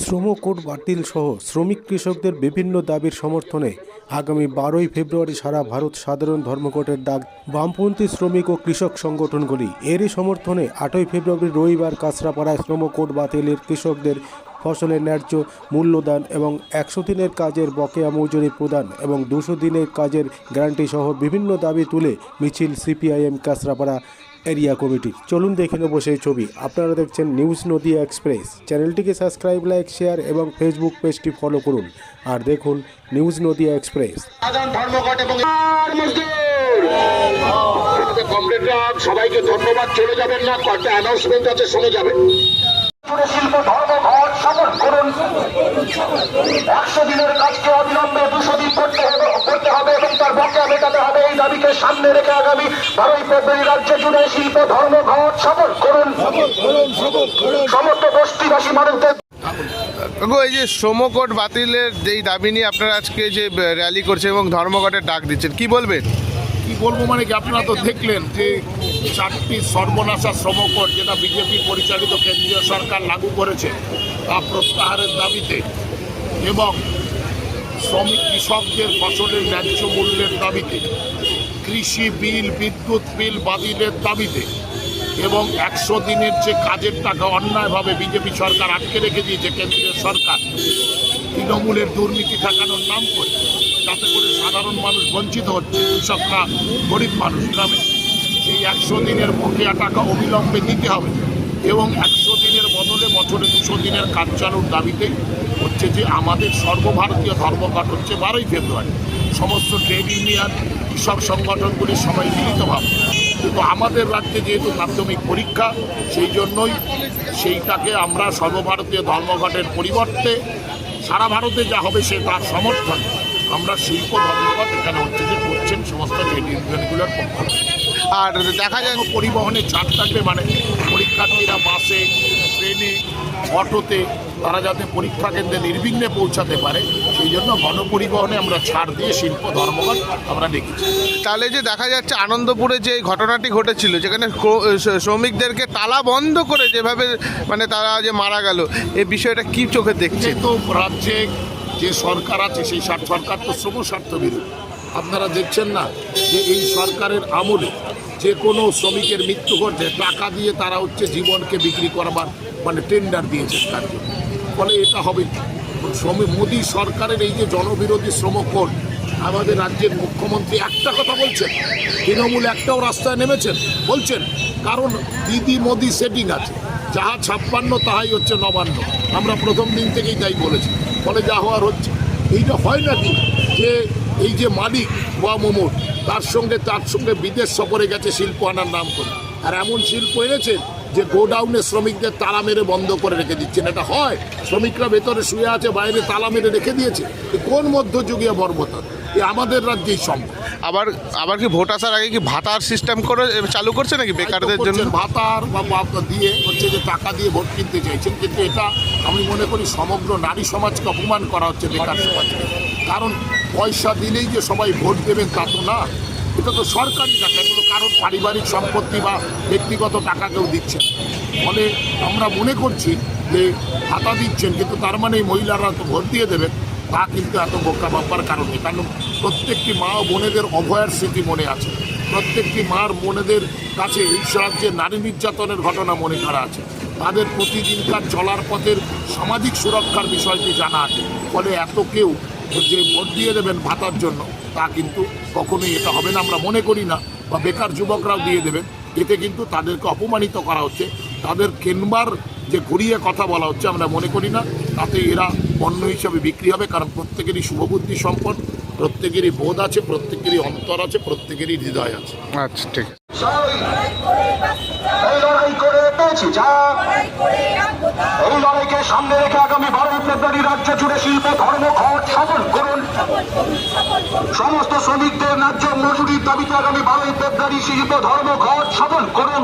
শ্রম কোড বাতিল সহ শ্রমিক কৃষকদের বিভিন্ন দাবির সমর্থনে আগামী 12ই ফেব্রুয়ারি সারা ভারত সাধারণ ধর্মঘটের ডাক বামপন্থী শ্রমিক ও কৃষক সংগঠনগুলি। এরই সমর্থনে 8ই ফেব্রুয়ারি রবিবার কাঁচরাপাড়ায় শ্রম কোড বাতিলের কৃষকদের ফসলের ন্যায্য মূল্যদান এবং 100 দিনের কাজের বকেয়া মজুরি প্রদান এবং 200 দিনের কাজের গ্যারান্টি সহ বিভিন্ন দাবি তুলে মিছিল সিপিআইএম কাঁচরাপাড়া এরিয়া কমিটি। চলুন দেখে নেব সেই ছবি। আপনারা দেখছেন নিউজ নদিয়া এক্সপ্রেস। চ্যানেলটিকে সাবস্ক্রাইব, লাইক, শেয়ার এবং ফেসবুক পেজটি ফলো করুন আর দেখুন নিউজ নদিয়া এক্সপ্রেস। সবাইকে ধন্যবাদ। চলে যাবেন না, কয়েকটা অ্যানাউন্সমেন্ট আছে, শুনে যাবেন। শিল্প ধর্মঘট সফল করুন। 100 দিনের কাজকে অবিলম্বে 200 দিন করতে হবে এবং তার বকেয়া মেটাতে হবে। এই দাবিকে সামনে রেখে আগামী 12ই ফেব্রুয়ারি রাজ্য জুড়ে শিল্প ধর্মঘট সফল করুন। সমস্ত বস্তিবাসী মানুষদের এই যে শ্রম কোড বাতিলের যেই দাবি নিয়ে আপনারা আজকে যে র্যালি করছেন এবং ধর্মঘটের ডাক দিচ্ছেন, কি বলবেন? কি বলবো মানে কি, আপনারা তো দেখলেন যে 4টি সর্বনাশা শ্রম কোড যেটা বিজেপি পরিচালিত কেন্দ্রীয় সরকার লাগু করেছে তা প্রত্যাহারের দাবিতে এবং শ্রমিক কৃষকদের ফসলের ন্যায্য মূল্যের দাবিতে, কৃষি বিল, বিদ্যুৎ বিল বাতিলের দাবিতে এবং 100 দিনের যে কাজের টাকা অন্যায়ভাবে বিজেপি সরকার আটকে রেখে দিয়েছে কেন্দ্রীয় সরকার তৃণমূলের দুর্নীতি ঠেকানোর নাম করে, যাতে করে সাধারণ মানুষ বঞ্চিত হচ্ছে, কৃষকরা গরিব মানুষ গ্রামে। সেই 100 দিনের বকেয়া টাকা অবিলম্বে দিতে হবে এবং 100 দিনের বদলে বছরে 200 দিনের কাজ চালুর দাবিতেই হচ্ছে যে আমাদের সর্বভারতীয় ধর্মঘট হচ্ছে 12ই ফেব্রুয়ারি। সমস্ত ট্রেড ইউনিয়ন, কৃষক সংগঠনগুলি সবাই মিলিতভাবে। কিন্তু আমাদের রাজ্যে যেহেতু মাধ্যমিক পরীক্ষা, সেই জন্যই সেইটাকে আমরা সর্বভারতীয় ধর্মঘটের পরিবর্তে সারা ভারতে যা হবে সে তার সমর্থন আমরা শিল্প ধর্মঘট এখানে হচ্ছে যে করছেন সমস্ত ট্রেড ইউনিয়নগুলোর পক্ষ। আর দেখা যায় পরিবহনে ছাড় থাকবে, মানে পরীক্ষার্থীরা বাসে, ট্রেনে, অটোতে তারা যাতে পরীক্ষা কেন্দ্রে নির্বিঘ্নে পৌঁছাতে পারে, সেই জন্য গণপরিবহনে আমরা ছাড় দিয়ে শিল্প ধর্মঘট আমরা দেখেছি। তাহলে যে দেখা যাচ্ছে আনন্দপুরে যে ঘটনাটি ঘটেছিল, যেখানে শ্রমিকদেরকে তালা বন্ধ করে যেভাবে মানে তারা যে মারা গেল, এই বিষয়টা কি চোখে দেখছে? তো রাজ্যে যে সরকার আছে সেই সরকার তো শ্রম স্বার্থ বিরোধী। আপনারা দেখছেন না যে এই সরকারের আমলে যে কোনো শ্রমিকের মৃত্যু ঘটে টাকা দিয়ে তারা হচ্ছে জীবনকে বিক্রি করবার মানে টেন্ডার দিয়েছে তার জন্য। ফলে এটা হবে মোদী সরকারের এই যে জনবিরোধী শ্রম কোড, আমাদের রাজ্যের মুখ্যমন্ত্রী একটা কথা বলছেন, তৃণমূল একটাও রাস্তায় নেমেছেন বলছেন, কারণ দিদি মোদি সেটিং আছে, যাহা 56 তাহাই হচ্ছে 59। আমরা প্রথম দিন থেকেই তাই বলেছি। ফলে যা হওয়ার হচ্ছে, এইটা হয় নাকি যে এই যে মালিক বা মোমোর তার সঙ্গে বিদেশ সফরে গেছে শিল্প আনার নাম করে, আর এমন শিল্প এনেছেন যে গোডাউনে শ্রমিকদের তালা মেরে বন্ধ করে রেখে দিচ্ছেন। এটা হয়? শ্রমিকরা ভেতরে শুয়ে আছে, বাইরে তালা মেরে রেখে দিয়েছে। কোন মধ্যযুগীয় বর্বরতা? আমাদের রাজ্যেই সম্ভব। আবার কি ভোট আসার আগে কি ভাতার সিস্টেম করে চালু করছে নাকি বেকারদের জন্য? ভাতার বা দিয়ে হচ্ছে যে টাকা দিয়ে ভোট কিনতে চাইছেন, কিন্তু এটা আমি মনে করি সমগ্র নারী সমাজকে অপমান করা হচ্ছে, বেকার সমাজকে। কারণ পয়সা দিলেই যে সবাই ভোট দেবেন তা তো না, এটা তো সরকারি টাকা, এগুলো কারোর পারিবারিক সম্পত্তি বা ব্যক্তিগত টাকা কেউ দিচ্ছেন। ফলে আমরা মনে করছি যে ভাতা দিচ্ছেন, কিন্তু তার মানে মহিলারা তো ভোট দিয়ে দেবেন, তা কিন্তু এত বোকা ভাববার কারণ নেই। কারণ প্রত্যেকটি মা ও বোনেদের অভয়ার স্মৃতি মনে আছে, প্রত্যেকটি মার বোনেদের কাছে এই রাজ্যে নারী নির্যাতনের ঘটনা মনে করা আছে, তাদের প্রতিদিনকার চলার পথের সামাজিক সুরক্ষার বিষয়টি জানা আছে। ফলে এত কেউ যে ভোট দিয়ে দেবেন ভাতার জন্য, তা কিন্তু কখনোই এটা হবে না আমরা মনে করি না। বা বেকার যুবকরাও দিয়ে দেবেন, এতে কিন্তু তাদেরকে অপমানিত করা হচ্ছে, তাদের কেনবার যে ঘুরিয়ে কথা বলা হচ্ছে আমরা মনে করি না। তাতে এরা পণ্য হিসাবে বিক্রি হবে, কারণ প্রত্যেকেরই শুভবুদ্ধি সম্পন্ন, প্রত্যেকেরই বোধ আছে, প্রত্যেকেরই অন্তর আছে, প্রত্যেকেরই হৃদয় আছে। আচ্ছা, ঠিক আছে। এই লড়াইকে সামনে রেখে আগামী 12ই ফেব্রুয়ারি রাজ্য জুড়ে শিল্প ধর্মঘট সফল করুন। সমস্ত শ্রমিকদের ন্যায্য মজুরির দাবিতে আগামী 12ই ফেব্রুয়ারি শিল্প ধর্মঘট সফল করুন।